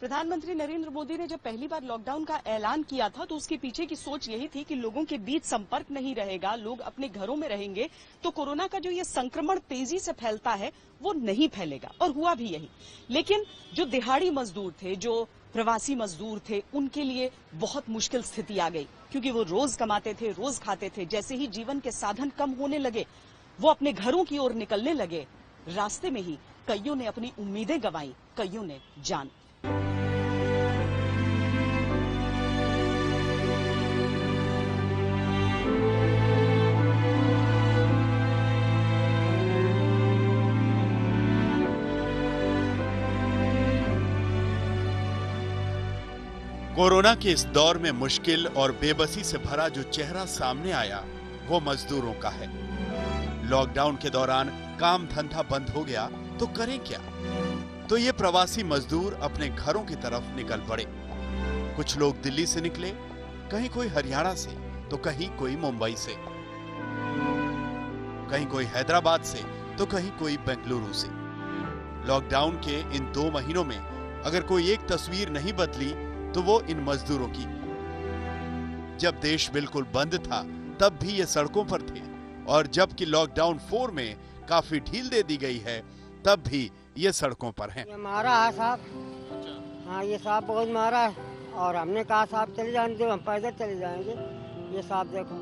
प्रधानमंत्री नरेंद्र मोदी ने जब पहली बार लॉकडाउन का ऐलान किया था तो उसके पीछे की सोच यही थी कि लोगों के बीच संपर्क नहीं रहेगा, लोग अपने घरों में रहेंगे तो कोरोना का जो ये संक्रमण तेजी से फैलता है वो नहीं फैलेगा, और हुआ भी यही। लेकिन जो दिहाड़ी मजदूर थे, जो प्रवासी मजदूर थे, उनके लिए बहुत मुश्किल स्थिति आ गई, क्योंकि वो रोज कमाते थे, रोज खाते थे। जैसे ही जीवन के साधन कम होने लगे, वो अपने घरों की ओर निकलने लगे। रास्ते में ही कईयों ने अपनी उम्मीदें गंवाई, कईयों ने जान। कोरोना के इस दौर में मुश्किल और बेबसी से भरा जो चेहरा सामने आया वो मजदूरों का है। लॉकडाउन के दौरान काम धंधा बंद हो गया तो करें क्या? तो ये प्रवासी मजदूर अपने घरों की तरफ निकल पड़े। कुछ लोग दिल्ली से निकले, कहीं कोई हरियाणा से, तो कहीं कोई मुंबई से, कहीं कोई हैदराबाद से, तो कहीं कोई बेंगलुरु से। लॉकडाउन के इन 2 महीनों में अगर कोई एक तस्वीर नहीं बदली तो वो इन मजदूरों की। जब देश बिल्कुल बंद था तब भी ये सड़कों पर थे, और जबकि लॉकडाउन 4 में काफी ढील दे दी गई है तब भी ये सड़कों पर हैं। मारा है साहब, हाँ ये साहब बहुत मारा है, और हमने कहा साहब चले जाने दो, हम पैदल चले जाएंगे। ये साहब देखो,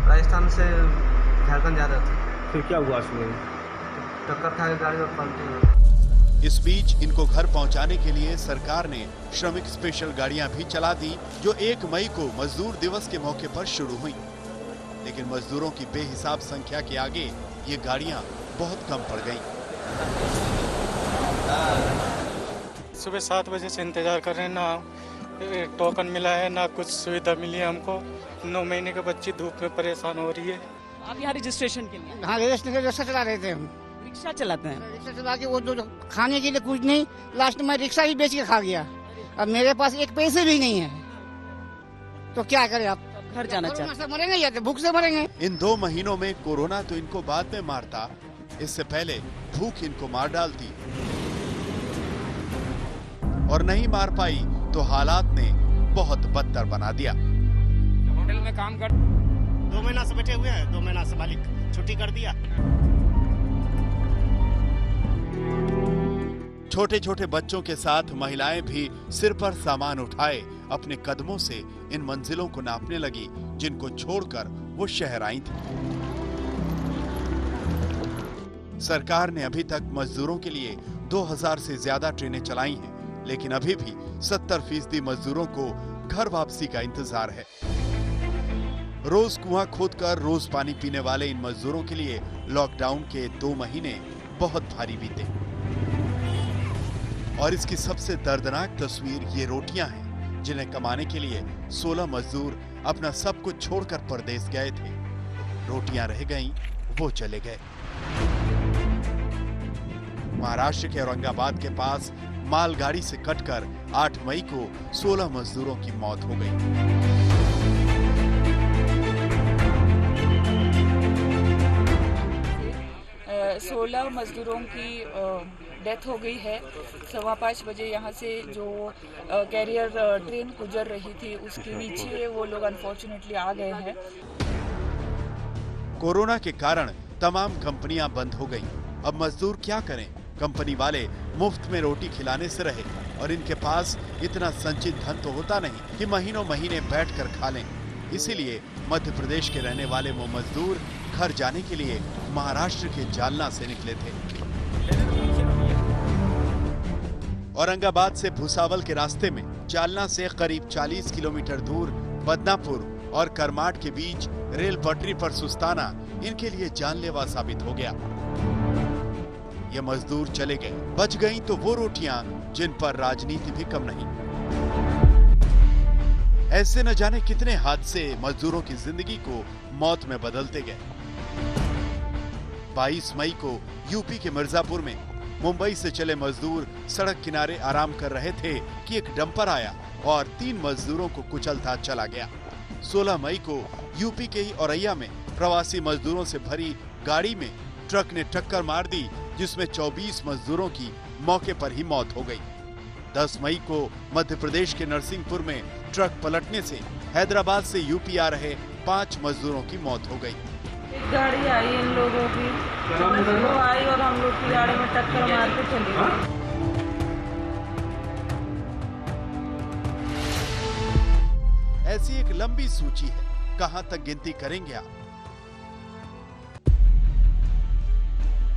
राजस्थान से झारखंड जा रहे थे, फिर क्या हुआ उसमें? टक्कर खा के गाड़ी में पलटी। इस बीच इनको घर पहुंचाने के लिए सरकार ने श्रमिक स्पेशल गाड़ियां भी चला दी, जो 1 मई को मजदूर दिवस के मौके पर शुरू हुई। लेकिन मजदूरों की बेहिसाब संख्या के आगे ये गाड़ियां बहुत कम पड़ गईं। सुबह 7 बजे से इंतजार कर रहे हैं, ना टोकन मिला है ना कुछ सुविधा मिली है हमको। 9 महीने के बच्ची धूप में परेशान हो रही है। आप यहाँ रजिस्ट्रेशन के लिए? हाँ रिक्शा चला रहे थे हम। रिक्शा चलाते हैं? रिक्शा चला के वो जो खाने के लिए कुछ नहीं, लास्ट में रिक्शा ही बेच के खा गया। अब मेरे पास 1 पैसे भी नहीं है, तो क्या करें? आप घर जाना चाहते हैं? मरेंगे या तो भूख से मरेंगे। इन 2 महीनों में कोरोना तो इनको बाद में मारता, इससे पहले भूख इनको मार डालती, और नहीं मार पाई तो हालात ने बहुत बदतर बना दिया। होटल में काम कर 2 महीना से बैठे हुए हैं, 2 महीना से मालिक छुट्टी कर दिया। छोटे छोटे बच्चों के साथ महिलाएं भी सिर पर सामान उठाए अपने कदमों से इन मंजिलों को नापने लगी जिनको छोड़कर वो शहर आई थी। सरकार ने अभी तक मजदूरों के लिए 2000 से ज्यादा ट्रेनें चलाई हैं, लेकिन अभी भी 70% मजदूरों को घर वापसी का इंतजार है। रोज कुआं खोदकर रोज पानी पीने वाले इन मजदूरों के लिए लॉकडाउन के 2 महीने बहुत भारी बीते, और इसकी सबसे दर्दनाक तस्वीर ये रोटियां हैं जिन्हें कमाने के लिए 16 मजदूर अपना सब कुछ छोड़कर परदेश गए थे। रोटियां रह गईं, वो चले गए। महाराष्ट्र के औरंगाबाद के पास मालगाड़ी से कटकर 8 मई को 16 मजदूरों की मौत हो गई। 16 मजदूरों की डेथ हो गई है। 5:15 बजे यहाँ से जो कैरियर ट्रेन गुजर रही थी उसके नीचे वो लोग अनफॉर्चुनेटली आ गए हैं। कोरोना के कारण तमाम कंपनियां बंद हो गईं। अब मजदूर क्या करें? कंपनी वाले मुफ्त में रोटी खिलाने से रहे, और इनके पास इतना संचित धन तो होता नहीं कि महीनों महीने बैठकर खा लें। इसीलिए मध्य प्रदेश के रहने वाले वो मजदूर घर जाने के लिए महाराष्ट्र के जालना से निकले थे। औरंगाबाद से भुसावल के रास्ते में जालना से करीब 40 किलोमीटर दूर बदनापुर और करमाट के बीच रेल पटरी पर सुस्ताना इनके लिए जानलेवा साबित हो गया। ये मजदूर चले गए, बच गईं तो वो रोटियां जिन पर राजनीति भी कम नहीं। ऐसे न जाने कितने हादसे मजदूरों की जिंदगी को मौत में बदलते गए। 22 मई को यूपी के मिर्जापुर में मुंबई से चले मजदूर सड़क किनारे आराम कर रहे थे कि एक डंपर आया और 3 मजदूरों को कुचलता चला गया। 16 मई को यूपी के ही औरैया में प्रवासी मजदूरों से भरी गाड़ी में ट्रक ने टक्कर मार दी, जिसमें 24 मजदूरों की मौके पर ही मौत हो गई। 10 मई को मध्य प्रदेश के नरसिंहपुर में ट्रक पलटने से हैदराबाद से यूपी आ रहे 5 मजदूरों की मौत हो गई। एक गाड़ी आई इन लोगों की, वो आई और हम लोग की गाड़ी में टक्कर मार के चली गई। ऐसी एक लंबी सूची है, कहां तक गिनती करेंगे आप?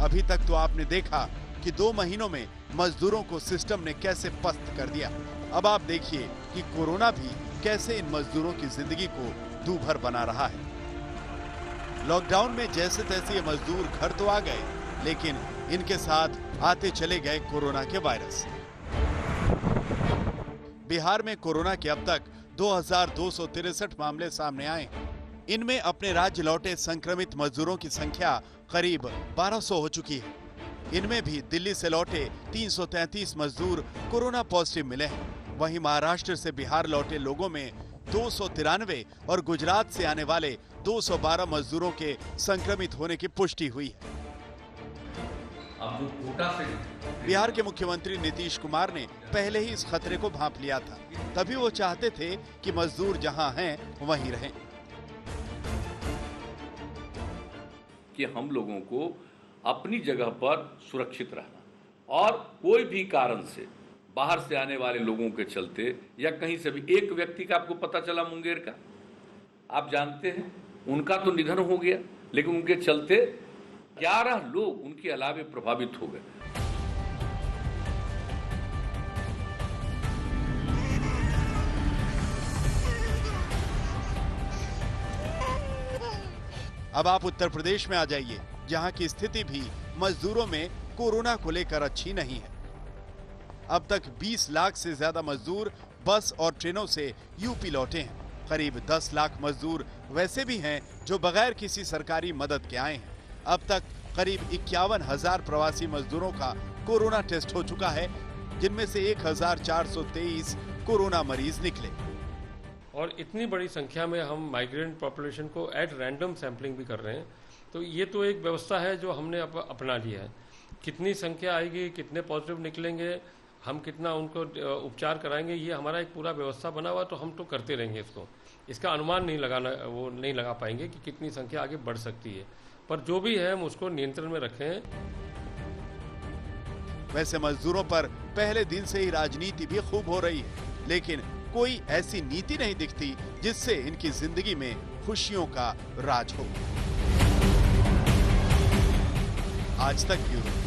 अभी तक तो आपने देखा कि 2 महीनों में मजदूरों को सिस्टम ने कैसे पस्त कर दिया। अब आप देखिए कि कोरोना भी कैसे इन मजदूरों की जिंदगी को दूभर बना रहा है। लॉकडाउन में जैसे तैसे ये मजदूर घर तो आ गए, लेकिन इनके साथ आते चले गए कोरोना के वायरस। बिहार में कोरोना के अब तक 2263 मामले सामने आए। इनमें अपने राज्य लौटे संक्रमित मजदूरों की संख्या करीब 1200 हो चुकी है। इनमें भी दिल्ली से लौटे 333 मजदूर कोरोना पॉजिटिव मिले हैं। वहीं महाराष्ट्र से बिहार लौटे लोगों में 293 और गुजरात से आने वाले 212 मजदूरों के संक्रमित होने की पुष्टि हुई है। बिहार के मुख्यमंत्री नीतीश कुमार ने पहले ही इस खतरे को भांप लिया था, तभी वो चाहते थे कि मजदूर जहां हैं वहीं रहें। कि हम लोगों को अपनी जगह पर सुरक्षित रहना और कोई भी कारण से बाहर से आने वाले लोगों के चलते या कहीं से भी, एक व्यक्ति का आपको पता चला मुंगेर का, आप जानते हैं उनका तो निधन हो गया, लेकिन उनके चलते 11 लोग उनके अलावे प्रभावित हो गए। अब आप उत्तर प्रदेश में आ जाइए, जहां की स्थिति भी मजदूरों में कोरोना को लेकर अच्छी नहीं है। अब तक 20 लाख से ज्यादा मजदूर बस और ट्रेनों से यूपी लौटे हैं। करीब 10 लाख मजदूर वैसे भी हैं जो बगैर किसी सरकारी मदद के आए हैं। अब तक करीब 51,000 प्रवासी मजदूरों का कोरोना टेस्ट हो चुका है, जिनमें से 1,423 कोरोना मरीज निकले। और इतनी बड़ी संख्या में हम माइग्रेंट पॉपुलेशन को एट रैंडम सैंपलिंग भी कर रहे हैं, तो ये तो एक व्यवस्था है जो हमने अपना लिया है। कितनी संख्या आएगी, कितने पॉजिटिव निकलेंगे, हम कितना उनको उपचार कराएंगे, ये हमारा एक पूरा व्यवस्था बना हुआ, तो हम तो करते रहेंगे इसको। इसका अनुमान नहीं लगा पाएंगे कि कितनी संख्या आगे बढ़ सकती है, पर जो भी है हम उसको नियंत्रण में रखें। वैसे मजदूरों पर पहले दिन से ही राजनीति भी खूब हो रही है, लेकिन कोई ऐसी नीति नहीं दिखती जिससे इनकी जिंदगी में खुशियों का राज हो। आज तक ब्यूरो।